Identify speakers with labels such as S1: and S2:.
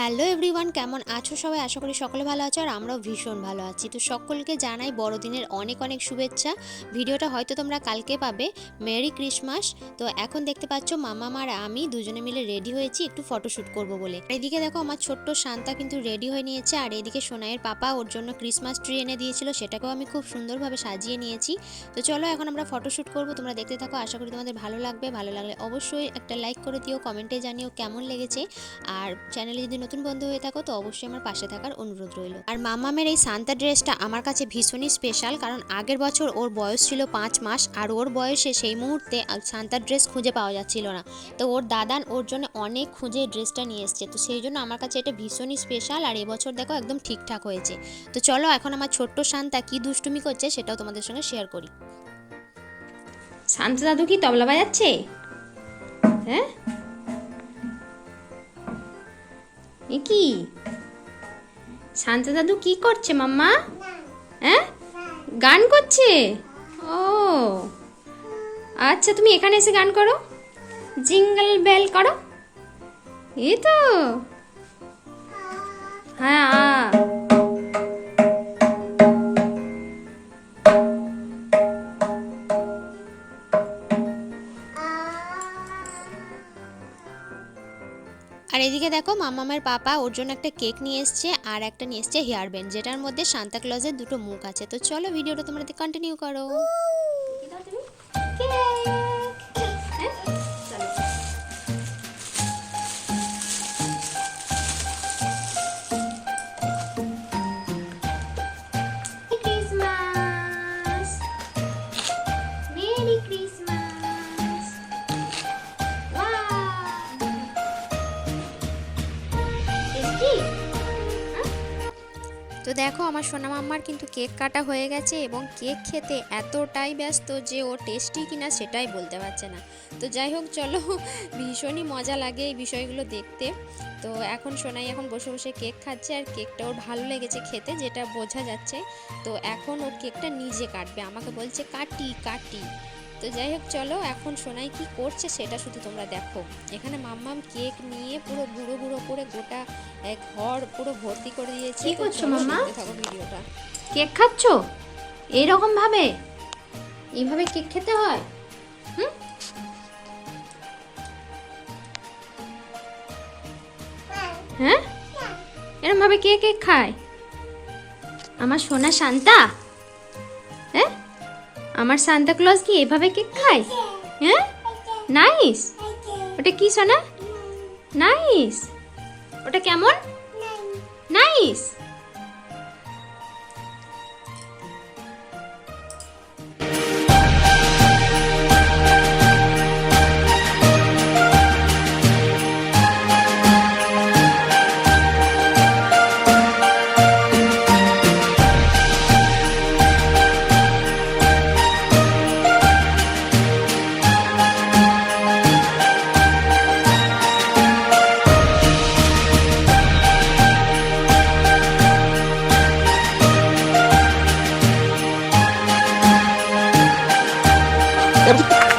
S1: Hello everyone, কেমন আছো সবাই? আশা করি সকলে ভালো আছো আর আমরাও ভীষণ ভালো আছি। তো সকলকে জানাই বড়দিনের অনেক অনেক শুভেচ্ছা। ভিডিওটা হয়তো তোমরা কালকে পাবে। Merry Christmas. তো এখন দেখতে পাচ্ছ মামা আর আমি দুজনে মিলে রেডি হয়েছি একটু ফটোশ্যুট করব বলে। এদিকে দেখো আমার ছোট্ট শান্তা কিন্তু রেডি হয়ে নিয়েছে, আর এদিকে সোনাইয়ের পাপা ওর জন্য ক্রিসমাস ট্রি এনে দিয়েছিল, সেটাকেও আমি খুব সুন্দরভাবে সাজিয়ে নিয়েছি। তো চলো এখন আমরা ফটোশ্যুট করব, তোমরা দেখতে থাকো। আশা করি তোমাদের ভালো লাগবে। ভালো লাগলে অবশ্যই একটা লাইক করে দিও, কমেন্টে জানিও কেমন লেগেছে। আর চ্যানেলে যদি নতুন বন্ধু হয়ে থাকো তো অবশ্যই আমার পাশে থাকার অনুরোধ রইল। আর মামামের এই সান্তা ড্রেসটা আমার কাছে ভীষণই স্পেশাল, কারণ আগের বছর ওর বয়স ছিল 5 মাস, আর ওর বয়সে সেই মুহূর্তে সান্তার ড্রেস খুঁজে পাওয়া যাচ্ছিল না। তো ওর দাদান ওর জন্য অনেক খুঁজে ড্রেসটা নিয়ে এসছে, তো সেই জন্য আমার কাছে এটা ভীষণই স্পেশাল। আর এবছর দেখো একদম ঠিকঠাক হয়েছে। তো চলো এখন আমার ছোট্ট শান্তা কি দুষ্টুমি করছে সেটাও তোমাদের সঙ্গে শেয়ার করি।
S2: শান্ত দাদু কি তবলা বাজাচ্ছে? হ্যাঁ, এ কি শান্ত দাদু কি করছে মাম্মা? হ্যাঁ, গান করছে। ও আচ্ছা, তুমি এখানে এসে গান করো, জিঙ্গল বেল করো। এই তো, হ্যাঁ।
S1: আর এদিকে দেখো মামামের পাপা ওর জন্য একটা কেক নিয়ে এসছে আর একটা নিয়ে এসছে হেয়ার ব্যান্ড, যেটার মধ্যে সান্তা ক্লজের দুটো মুখ আছে। তো চলো ভিডিওটা তোমরা কন্টিনিউ করো। তো দেখো আমার সোনা মাম্মার কিন্তু কেক কাটা হয়ে গেছে, এবং কেক খেতে এতটাই ব্যস্ত যে ও টেস্টি কিনা সেটাই বলতে পারছে না। তো যাই হোক চলো, ভীষণই মজা লাগে এই বিষয়গুলো দেখতে। তো এখন সোনাই এখন বসে বসে কেক খাচ্ছে, আর কেকটা ওর ভালো লেগেছে খেতে, যেটা বোঝা যাচ্ছে। তো এখন ও কেকটা নিজে কাটবে, আমাকে বলছে কাটি কাটি। তো যাই হোক চলো, এখন সোনাই কি করছে সেটা শুধু তোমরা দেখো। এখানে মাম্মাম কেক নিয়ে পুরো গুঁড়ো গুঁড়ো করে গোটা ঘর পুরো ভর্তি করে দিয়েছে।
S2: কি করছো মাম্মা?
S1: থাকো ভিডিওটা।
S2: কেক খাচ্ছ এইরকম ভাবে? এইভাবে কেক খেতে হয়? হ্যাঁ, এরকম ভাবে কে কেক খায়? আমার সোনা শান্তা? হ্যাঁ, আমার সান্তা ক্লজ কি এভাবে কেক খায়? হ্যাঁ, নাইস। ওটা কি সোনা? নাইস। ওটা কেমন? নাইস।
S3: Everything.